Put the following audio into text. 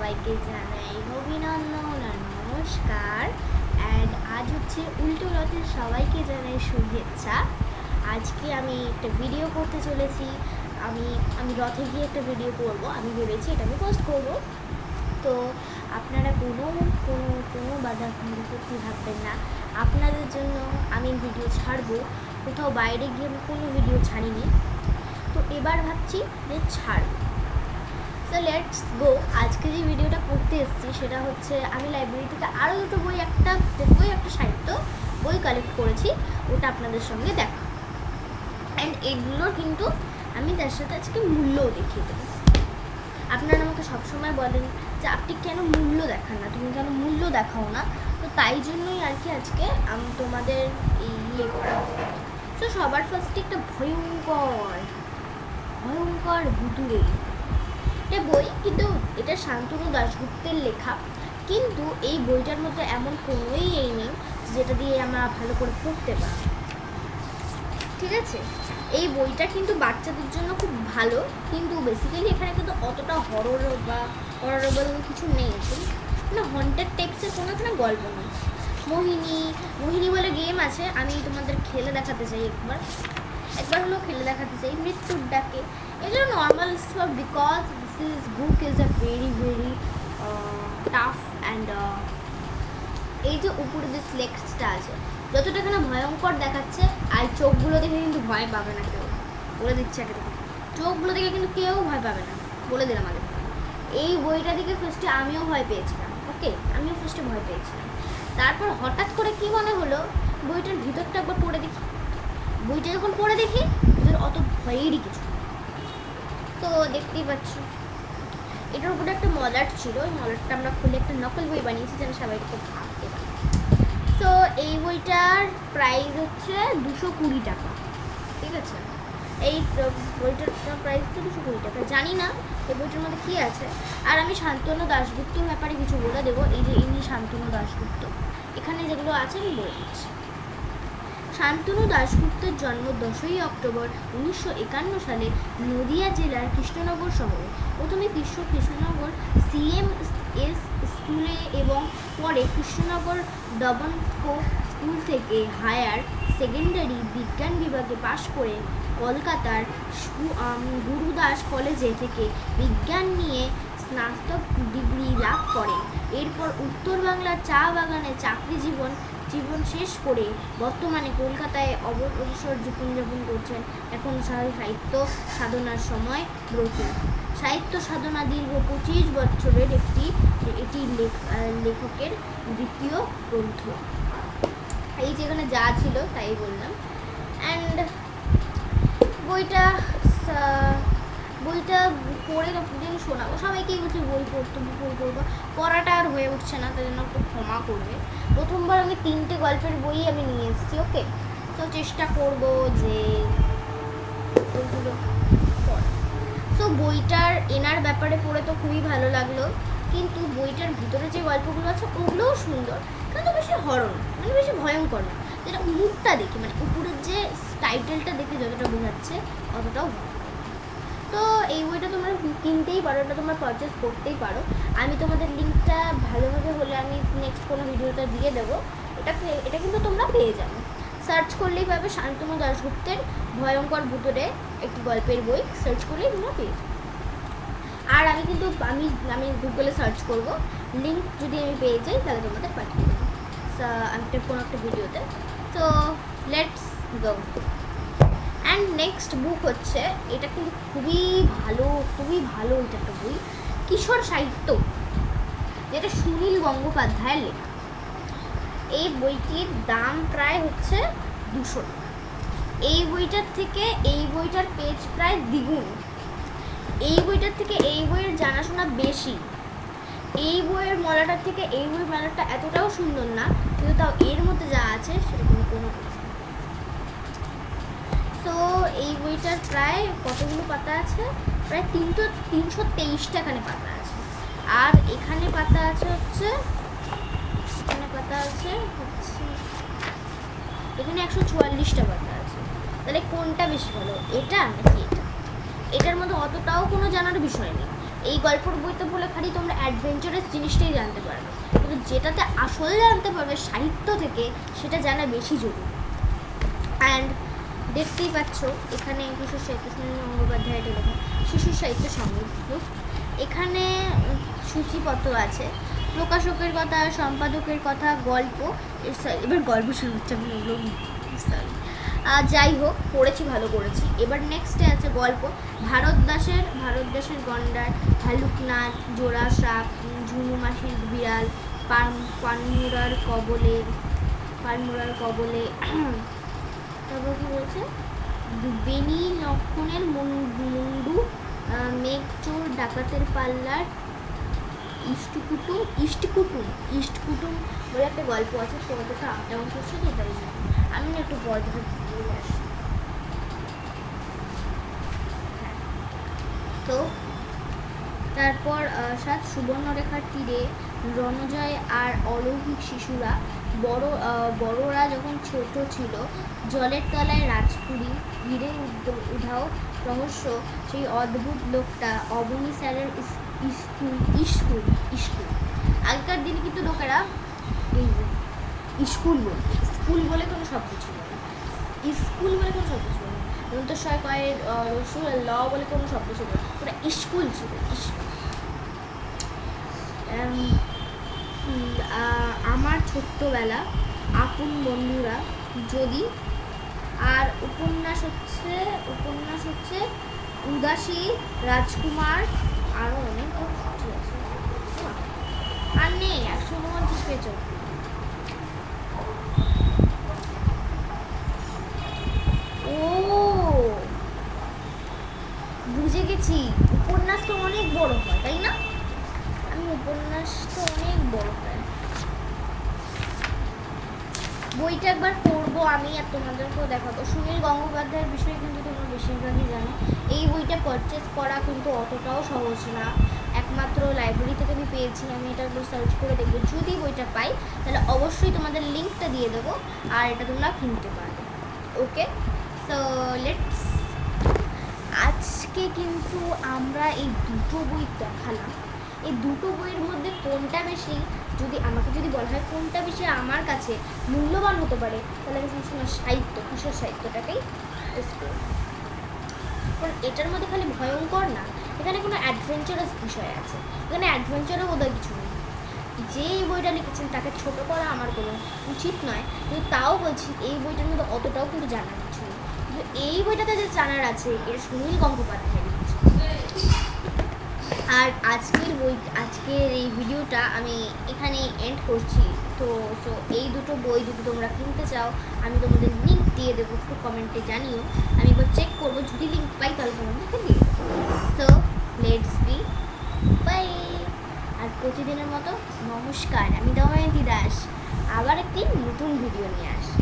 সবাইকে জানাই অভিনন্দন আর নমস্কার। অ্যান্ড আজ হচ্ছে উল্টো রথের সবাইকে জানাই শুভেচ্ছা। আজকে আমি একটা ভিডিও করতে চলেছি। আমি রথে গিয়ে একটা ভিডিও করব। আমি ভেবেছি এটা আমি পোস্ট করব। তো আপনারা কোনো বাধা করতে থাকবেন না। আপনাদের জন্য আমি ভিডিও ছাড়বো। কোথাও বাইরে গিয়ে আমি কোনো ভিডিও ছাড়িনি, তো এবার ভাবছি যে ছাড়ব। So let's go. আজকে যে ভিডিওটা করতে এসেছি সেটা হচ্ছে আমি লাইব্রেরি থেকে আরও দুটো একটা সাহিত্য বই কালেক্ট করেছি, ওটা আপনাদের সঙ্গে দেখা। অ্যান্ড এগুলোর কিন্তু আমি তার সাথে আজকে মূল্যও দেখিয়ে দেবো। আপনারা আমাকে সবসময় বলেন যে আপনি কেন মূল্য দেখান না, তুমি কেন মূল্য দেখাও না। তো তাই জন্যই আর কি আজকে আমি তোমাদের করা। তো সবার ফার্স্টে একটা ভয়ঙ্কর ভুতুড়ে একটা বই, কিন্তু এটা শান্তনু দাশগুপ্তের লেখা। কিন্তু এই বইটার মধ্যে এমন কোনোই নেই যেটা দিয়ে আমরা ভালো করে পড়তে পারি, ঠিক আছে। এই বইটা কিন্তু বাচ্চাদের জন্য খুব ভালো, কিন্তু বেসিক্যালি এখানে কিন্তু অতটা হররেবল কিছু নেই, মানে হন্টেড টাইপসের কোনো এখানে গল্প নেই। মোহিনী বলে গেম আছে, আমি তোমাদের খেলে দেখাতে চাই। একবার হলেও খেলে দেখাতে চাই। মৃত্যুর ডাকে, এগুলো normal stuff, because this book is a very tough. And এই যে উপরে যে স্লেক্সটা আছে, যতটা এখানে ভয়ঙ্কর দেখাচ্ছে, আর চোখগুলো দেখে কিন্তু ভয় পাবে না কেউ, বলে দিচ্ছে আগে থেকে। চোখগুলো দেখে কিন্তু কেউ ভয় পাবে না, বলে দিলাম আগে। এই বইটা দেখে ফার্স্টে আমিও ভয় পেয়েছিলাম, ওকে, আমিও ফার্স্টে ভয় পেয়েছিলাম। তারপর হঠাৎ করে কি মনে হলো, বইটার ভিতরটা একবার পড়ে দেখি। বইটা যখন পড়ে দেখি, ভিতরে অত ভয়েরই কিছু। তো দেখতেই পাচ্ছ, এটার উপরে একটা মলাট ছিল, ওই মলাটটা আমরা খুলে একটা নকল বই বানিয়েছি যেন সবাইকে ভাবতে পারি। তো এই বইটার প্রাইস হচ্ছে 220 টাকা, ঠিক আছে। এই বইটার প্রাইস হচ্ছে 220 টাকা। জানি না এই বইটার মধ্যে কী আছে। আর আমি শান্তনু দাশগুপ্তর ব্যাপারে কিছু বলে দেবো। এই যে ইনি শান্তনু দাশগুপ্ত, এখানে যেগুলো আছে আমি বলে দিচ্ছি। শান্তনু দাশগুপ্তের জন্ম 10ই অক্টোবর 1951 সালে নদিয়া জেলার কৃষ্ণনগর শহরে। প্রথমে কৃষ্ণনগর CMS স্কুলে এবং পরে কৃষ্ণনগর ডবনস্কো স্কুল থেকে হায়ার সেকেন্ডারি বিজ্ঞান বিভাগে পাশ করে কলকাতার গুরুদাস কলেজে থেকে বিজ্ঞান নিয়ে স্নাতক ডিগ্রি লাভ করেন। এরপর উত্তর বাংলার চা বাগানে চাকরি জীবন শেষ করে বর্তমানে কলকাতায় অবসর জীবনযাপন করছেন। এখন সাহিত্য সাধনার সময় ব্রতী। সাহিত্য সাধনা দীর্ঘ 25 বছরের এটি লেখকের দ্বিতীয় গ্রন্থ। এই যেখানে যা ছিল তাই বললাম। অ্যান্ড বইটা পড়ে দিন শোনাবো সবাইকেই। বলছি বই পড়বো, পড়াটা আর হয়ে উঠছে না, তাই জন্য একটু ক্ষমা করবে। প্রথমবার আমি 3টে গল্পের বই আমি নিয়ে এসেছি, ওকে। তো চেষ্টা করব যে বইগুলো পড়া। তো বইটার এনার ব্যাপারে পড়ে তো খুবই ভালো লাগলো, কিন্তু বইটার ভিতরে যে গল্পগুলো আছে ওগুলোও সুন্দর, কিন্তু বেশি হরর, মানে বেশি ভয়ঙ্কর না। যেটা মুখটা দেখে, মানে উপরের যে টাইটেলটা দেখে যতটা বোঝাচ্ছে অতটাও। তো এই বইটা তোমরা কিনতেই পারো, এটা তোমরা পারচেস করতেই পারো। আমি তোমাদের লিঙ্কটা ভালোভাবে হলে আমি নেক্সট কোনো ভিডিওটা দিয়ে দেবো। এটা কিন্তু তোমরা পেয়ে যাবে, সার্চ করলেই পাবে। শান্তনু দাশগুপ্তের ভয়ঙ্কর ভুতুড়ে একটি গল্পের বই, সার্চ করলেই তোমরা পেয়ে যাবে। আর আমি কিন্তু আমি গুগলে সার্চ করব, লিঙ্ক যদি আমি পেয়ে যাই তাহলে তোমাদের পাঠিয়ে দেবো আমি কোনো একটা ভিডিওতে। তো লেটস গো। অ্যান্ড নেক্সট বুক হচ্ছে, এটা কিন্তু খুবই ভালো এটা একটা বই, কিশোর সাহিত্য, যেটা সুনীল গঙ্গোপাধ্যায়ের লেখা। এই বইটির দাম প্রায় হচ্ছে 200 টাকা। এই বইটার পেজ প্রায় দ্বিগুণ। এই বইটার থেকে এই বইয়ের জানাশোনা বেশি। এই বইয়ের মলাটার থেকে এই বইয়ের মলাটা এতটাও সুন্দর না, কিন্তু তাও এর মধ্যে যা আছে সেটা কোনো তো এই বইটার প্রায় কতগুলো পাতা আছে, প্রায় 323টা এখানে পাতা আছে। আর এখানে পাতা আছে হচ্ছে এখানে 144টা পাতা আছে। তাহলে কোনটা বেশি ভালো, এটা নাকি এটা? এটার মধ্যে অতটাও কোনো জানার বিষয় নেই, এই গল্পের বইতে বলে খালি তোমরা অ্যাডভেঞ্চারাস জিনিসটাই জানতে পারবে, কিন্তু যেটাতে আসলে জানতে পারবে সাহিত্য থেকে, সেটা জানা বেশি জরুরি। অ্যান্ড দেখতেই পাচ্ছ এখানে কিশোর সাহিত্য সুনীল গঙ্গোপাধ্যায়ের লেখা শিশু সাহিত্য সমৃদ্ধ। এখানে সূচিপত্র আছে, প্রকাশকের কথা, সম্পাদকের কথা, গল্প। এবার গল্প শুরু হচ্ছে, আমি ওগুলো যাই হোক পড়েছি, ভালো করেছি। এবার নেক্সটে আছে গল্প। ভারত দাসের গন্ডার, ভালুকনাথ, জোড়া সাপ, ঝুনু মাসির বিড়াল, পানমুড়ার কবলে। তারপর কি বলছে, বেনি লক্ষণের মুন্ডু, মেঘচোর ডাকাতের পাল্লার, ইষ্টকুটুম বলে একটা গল্প আছে। কতটা এমন করছে তো তাই আমি একটু পর বলে আসি। তো তারপর সুবর্ণরেখার তীরে, রণজয় আর অলৌকিক শিশুরা, বড়রা যখন ছোট ছিল, জলের তলায় রাজপুরী, হীরে উধাও রহস্য, সেই অদ্ভুত লোকটা, অবনী স্যারের স্কুল। আগেকার দিনে কিন্তু লোকেরা স্কুল বলে কোনো শব্দ ছিল না, স্কুল বলে কোনো শব্দ ছিল না, দন্তস্বয় কয়ের ল বলে কোনো শব্দ ছিল না, ওটা স্কুল ছিল। আমার ছোট্টবেলা, আপন বন্ধুরা, যদি, আর উপন্যাস হচ্ছে উদাসী, রাজকুমার, আরও অনেক আছে, আর নেই 129 পেজ। ও বুঝে গেছি, উপন্যাস তো অনেক বড় হয় তাই না? উপন্যাস তো অনেক বড় হয়, বইটা একবার পড়বো আমি আর তোমাদেরকেও দেখাবো। সুনীল গঙ্গোপাধ্যায়ের বিষয়ে কিন্তু তোমরা বেশিরভাগই জানো। এই বইটা পারচেস করা কিন্তু অতটাও সহজ না, একমাত্র লাইব্রেরি থেকে আমি পেয়েছি। আমি এটা সার্চ করে দেখবো, যদি বইটা পাই তাহলে অবশ্যই তোমাদের লিঙ্কটা দিয়ে দেবো, আর এটা তোমরা কিনতে পারবে। ওকে, সো লেটস, আজকে কিন্তু আমরা এই দুটো বই দেখালাম। এই দুটো বইয়ের মধ্যে কোনটা বেশি, আমাকে যদি বলা হয় কোনটা বেশি আমার কাছে মূল্যবান হতে পারে, তাহলে আমি সবসময় কিশোর সাহিত্যটাকেই চুজ করব। কারণ এটার মধ্যে খালি ভয়ঙ্কর না, এখানে কোনো অ্যাডভেঞ্চারাস বিষয় আছে, এখানে অ্যাডভেঞ্চারও বোধহয় কিছু নেই। যে বইটা লিখেছেন তাকে ছোট করা আমার কোনো উচিত নয়, কিন্তু তাও বলছি এই বইটার মধ্যে অতটাও কিন্তু জানার কিছু নেই, কিন্তু এই বইটাতে যে জানার আছে এটা সুনীল গঙ্গোপাধ্যায় লিখেছে। আর আজকের এই ভিডিওটা আমি এখানে এন্ড করছি। তো এই দুটো বই যদি তোমরা কিনতে চাও, আমি তোমাদের লিঙ্ক দিয়ে দেবো, একটু কমেন্টে জানিও, আমি একবার চেক করবো, যদি লিঙ্ক পাই তাহলে তোমাদেরকে দিয়ে দেবো। So let's be bye. আর প্রতিদিনের মতো নমস্কার, আমি দময়ন্তী দাস, আবার একটি নতুন ভিডিও নিয়ে আসি।